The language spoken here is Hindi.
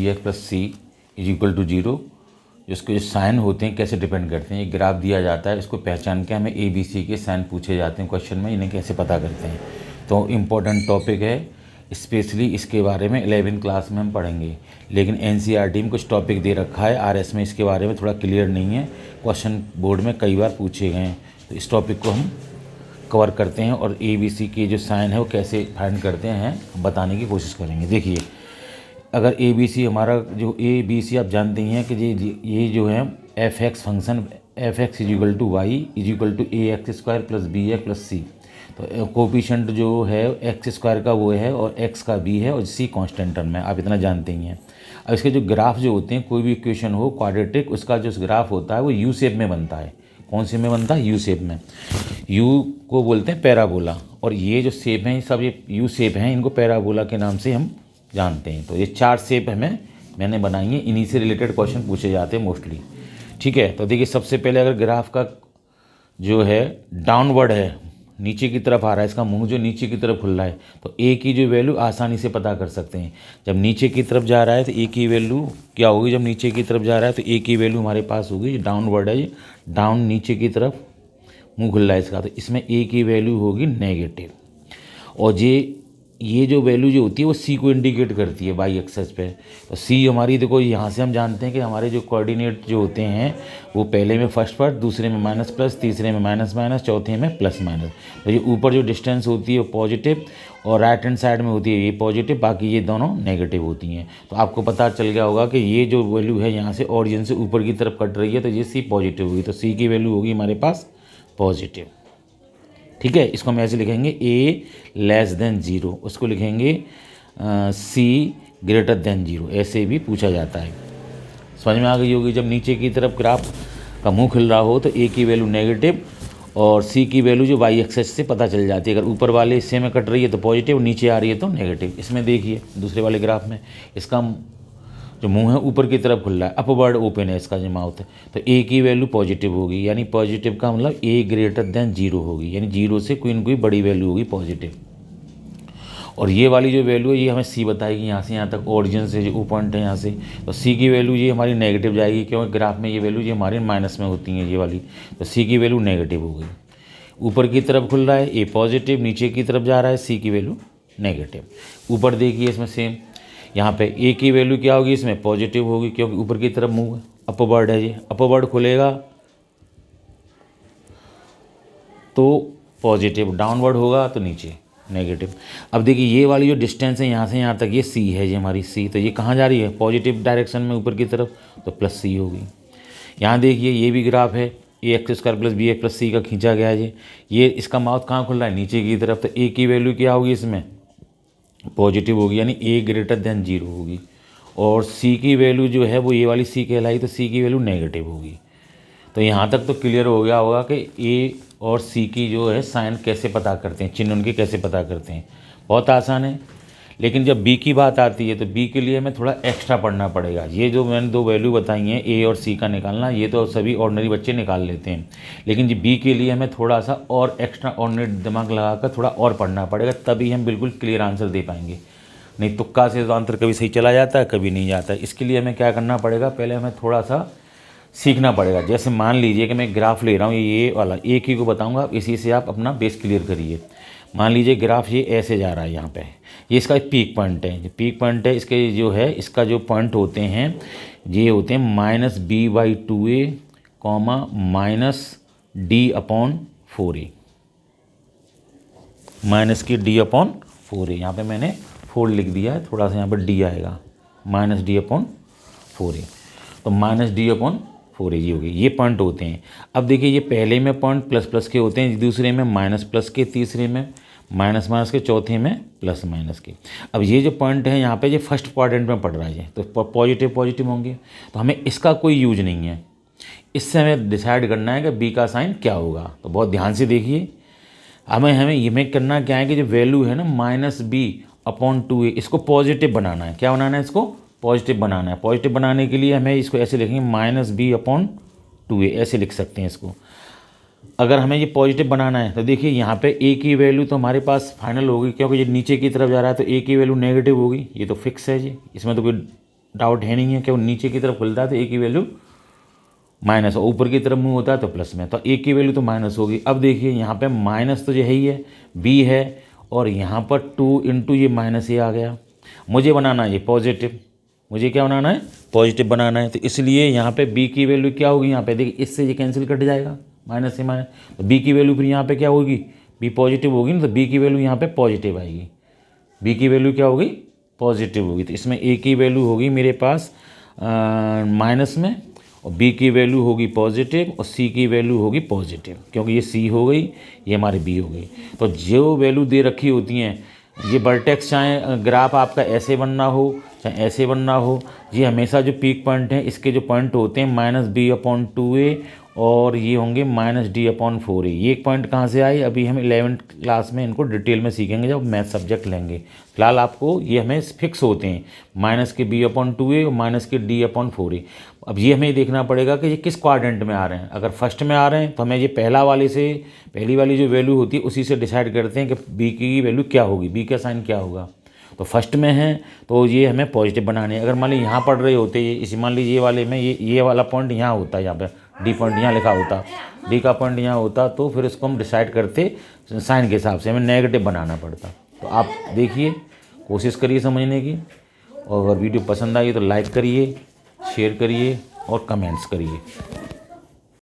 B x plus c is equal to 0, जिसके जो साइन होते हैं कैसे डिपेंड करते हैं। एक ग्राफ दिया जाता है, इसको पहचान के हमें ए बी सी के साइन पूछे जाते हैं क्वेश्चन में, इन्हें कैसे पता करते हैं। तो इम्पोर्टेंट टॉपिक है, स्पेशली इसके बारे में 11वीं क्लास में हम पढ़ेंगे। लेकिन एनसीईआरटी में कुछ टॉपिक दे रखा है, आरएस में इसके बारे में थोड़ा क्लियर नहीं है, क्वेश्चन बोर्ड में कई बार पूछे गए हैं। तो इस टॉपिक को हम कवर करते हैं और ए बी सी के जो साइन है वो कैसे फाइंड करते हैं बताने की कोशिश करेंगे। देखिए, अगर ए बी सी हमारा जो ए बी सी आप जानते हैं कि ये जो है F X function, F X is equal to Y is equal to A X square plus B x plus C. तो कोफिशिएंट जो है एक्स स्क्वायर का वो है और एक्स का बी है और सी कांस्टेंट टर्म है, आप इतना जानते ही हैं। अब इसके जो ग्राफ जो होते हैं, कोई भी इक्वेशन हो क्वाड्रेटिक, उसका जो ग्राफ होता है वो यू शेप में बनता है। कौन से में बनता है? यू शेप में। यू को बोलते हैं पैराबोला, और ये जो शेप हैं सब ये यू शेप हैं, इनको पैराबोला के नाम से हम जानते हैं। तो ये 4 शेप मैंने बनाई है, इन्हीं से रिलेटेड क्वेश्चन पूछे जाते हैं मोस्टली। ठीक है, तो देखिए सबसे पहले अगर ग्राफ का जो है डाउनवर्ड है, नीचे की तरफ आ रहा है, इसका मुंह जो नीचे की तरफ खुल रहा है, तो ए की जो वैल्यू आसानी से पता कर सकते हैं। जब नीचे की तरफ जा रहा है तो ए की वैल्यू क्या होगी? जब नीचे की तरफ जा रहा है तो ए की वैल्यू हमारे पास होगी, डाउनवर्ड है, ये डाउन नीचे की तरफ मुंह खुल रहा है इसका, तो इसमें ए की वैल्यू होगी नेगेटिव। और ये जो वैल्यू जो होती है वो सी को इंडिकेट करती है वाई एक्सेस पे। तो सी हमारी, देखो यहाँ से हम जानते हैं कि हमारे जो कोऑर्डिनेट जो होते हैं वो पहले में फर्स्ट पार्ट, दूसरे में माइनस प्लस, तीसरे में माइनस माइनस, चौथे में प्लस माइनस। तो ये ऊपर जो डिस्टेंस होती है वो पॉजिटिव और राइट हैंड साइड में होती है ये पॉजिटिव, बाकी ये दोनों नेगेटिव होती हैं। तो आपको पता चल गया होगा कि ये जो वैल्यू है यहाँ से ऑरिजिन से ऊपर की तरफ कट रही है, तो ये सी पॉजिटिव होगी, तो सी की वैल्यू होगी हमारे पास पॉजिटिव। ठीक है, इसको हम ऐसे लिखेंगे ए लेस देन 0, उसको लिखेंगे सी ग्रेटर देन 0, ऐसे भी पूछा जाता है। समझ में आ गई होगी। जब नीचे की तरफ ग्राफ का मुंह खिल रहा हो तो ए की वैल्यू नेगेटिव और सी की वैल्यू जो वाई एक्सेस से पता चल जाती है। अगर ऊपर वाले हिस्से में कट रही है तो पॉजिटिव, नीचे आ रही है तो नेगेटिव। इसमें देखिए दूसरे वाले ग्राफ में इसका जो मुंह है ऊपर की तरफ खुल रहा है, अपवर्ड ओपन है इसका जो माउथ है, तो ए की वैल्यू पॉजिटिव होगी, यानी पॉजिटिव का मतलब ए ग्रेटर देन 0 होगी, यानी 0 से कोई न कोई बड़ी वैल्यू होगी पॉजिटिव। और ये वाली जो वैल्यू है ये हमें सी बताएगी, यहाँ से यहाँ तक ओरिजिन से जो पॉइंट है यहाँ से, तो सी की वैल्यू ये हमारी नेगेटिव जाएगी, क्योंकि ग्राफ में ये वैल्यू ये हमारी माइनस में होती है ये वाली, तो सी की वैल्यू नेगेटिव होगी। ऊपर की तरफ खुल रहा है ए पॉजिटिव, नीचे की तरफ जा रहा है सी की वैल्यू नेगेटिव। ऊपर देखिए इसमें सेम, यहाँ पे ए की वैल्यू क्या होगी? इसमें पॉजिटिव होगी, क्योंकि ऊपर की तरफ मूव अपवर्ड है, ये अपवर्ड खुलेगा तो पॉजिटिव, डाउनवर्ड होगा तो नीचे नेगेटिव। अब देखिए ये वाली जो डिस्टेंस है यहाँ से यहाँ तक, ये सी है, ये हमारी सी, तो ये कहाँ जा रही है? पॉजिटिव डायरेक्शन में ऊपर की तरफ, तो प्लस सी होगी। यहाँ देखिए ये भी ग्राफ है, A X square plus B x plus C का खींचा गया है ये इसका माउथ कहाँ खुल रहा है? नीचे की तरफ, तो ए की वैल्यू क्या होगी? इसमें पॉजिटिव होगी, यानी ए ग्रेटर देन 0 होगी। और सी की वैल्यू जो है वो ये वाली सी कहलाई, तो सी की वैल्यू नेगेटिव होगी। तो यहाँ तक तो क्लियर हो गया होगा कि ए और सी की जो है साइन कैसे पता करते हैं, चिन्ह उनके कैसे पता करते हैं। बहुत आसान है। लेकिन जब बी की बात आती है तो बी के लिए हमें थोड़ा एक्स्ट्रा पढ़ना पड़ेगा। ये जो मैंने 2 वैल्यू बताई हैं ए और सी का निकालना, ये तो सभी ऑर्डिनरी बच्चे निकाल लेते हैं, लेकिन जी बी के लिए हमें थोड़ा सा और एक्स्ट्रा ऑर्डिनरी दिमाग लगाकर थोड़ा और पढ़ना पड़ेगा, तभी हम बिल्कुल क्लियर आंसर दे पाएंगे। नहीं तुक्का से तो आंसर कभी सही चला जाता है, कभी नहीं जाता है। इसके लिए हमें क्या करना पड़ेगा? पहले हमें थोड़ा सा सीखना पड़ेगा। जैसे मान लीजिए कि मैं ग्राफ ले रहा हूँ, ये वाला एक ही को बताऊँगा, इसी से आप अपना बेस क्लियर करिए। मान लीजिए ग्राफ ये ऐसे जा रहा है, यहाँ पे ये इसका एक पीक पॉइंट है, जो पीक पॉइंट है इसके जो है इसका जो पॉइंट होते हैं ये होते हैं -b/2a, -d/4a, माइनस की d/4a। यहाँ पे मैंने 4 लिख दिया है, थोड़ा सा यहाँ पर d आएगा, -d/4a, तो -d/4a ये हो गई, ये पॉइंट होते हैं। अब देखिए ये पहले में पॉइंट प्लस प्लस के होते हैं, दूसरे में माइनस प्लस के, तीसरे में माइनस माइनस के, चौथे में प्लस माइनस के। अब ये जो पॉइंट है यहाँ पे ये फर्स्ट क्वाड्रेंट में पड़ रहा है, तो पॉजिटिव पॉजिटिव होंगे, तो हमें इसका कोई यूज नहीं है। इससे हमें डिसाइड करना है कि बी का साइन क्या होगा। तो बहुत ध्यान से देखिए, हमें ये करना क्या है कि जो वैल्यू है ना -b/2a, इसको पॉजिटिव बनाना है। क्या बनाना है? इसको पॉजिटिव बनाना है। पॉजिटिव बनाने के लिए हमें इसको ऐसे लिखेंगे -b/2a, ऐसे लिख सकते हैं इसको। अगर हमें ये पॉजिटिव बनाना है तो देखिए यहाँ पे ए की वैल्यू तो हमारे पास फाइनल होगी, क्योंकि ये नीचे की तरफ जा रहा है तो ए की वैल्यू नेगेटिव होगी, ये तो फिक्स है जी, इसमें तो कोई डाउट है नहीं है कि वो नीचे की तरफ खुलता है तो ए की वैल्यू माइनस, और ऊपर की तरफ मुँह होता है तो प्लस में, तो ए की वैल्यू तो माइनस होगी। अब देखिए यहाँ पे माइनस तो जो है ही है, बी है, और यहाँ पर 2 इंटू ये माइनस ए आ गया। मुझे बनाना है ये पॉजिटिव, मुझे क्या बनाना है, पॉजिटिव बनाना है। तो इसलिए यहाँ पे बी की वैल्यू क्या होगी, यहाँ पे देखिए इससे ये कैंसिल कट जाएगा, माइनस से माइनस, तो बी की वैल्यू फिर यहाँ पे क्या होगी, बी पॉजिटिव होगी ना, तो बी की वैल्यू यहाँ पे पॉजिटिव आएगी। बी की वैल्यू क्या होगी, पॉजिटिव होगी। तो इसमें ए की वैल्यू होगी मेरे पास माइनस में, और बी की वैल्यू होगी पॉजिटिव, और सी की वैल्यू होगी पॉजिटिव, क्योंकि ये सी हो गई, ये हमारी बी हो गई। तो जो वैल्यू दे रखी होती हैं, ये वर्टेक्स चाहे ग्राफ आपका ऐसे बनना हो चाहे ऐसे बनना हो, ये हमेशा जो पीक पॉइंट हैं इसके जो पॉइंट होते हैं -b/2a, और ये होंगे -d/4a। ये एक पॉइंट कहाँ से आए, अभी हम 11th क्लास में इनको डिटेल में सीखेंगे जब मैथ सब्जेक्ट लेंगे। फिलहाल आपको ये हमें फिक्स होते हैं, -b/2a और -d/4a। अब ये हमें देखना पड़ेगा कि ये किस क्वाड्रेंट में आ रहे हैं। अगर फर्स्ट में आ रहे हैं तो हमें ये पहली वाली जो वैल्यू होती है उसी से डिसाइड करते हैं कि बी की वैल्यू क्या होगी, बी का साइन क्या होगा। तो फर्स्ट में है तो ये हमें पॉजिटिव बनाने हैं। अगर मान ली यहाँ पढ़ रहे होते ये, इसी मान ली ये वाले में ये वाला पॉइंट यहाँ होता है, यहाँ पे डी पॉइंट यहाँ लिखा होता, डी का पॉइंट यहाँ होता, तो फिर इसको हम डिसाइड करते साइन के हिसाब से, हमें नेगेटिव बनाना पड़ता। तो आप देखिए, कोशिश करिए समझने की, और अगर वीडियो पसंद आई तो लाइक करिए, शेयर करिए और कमेंट्स करिए।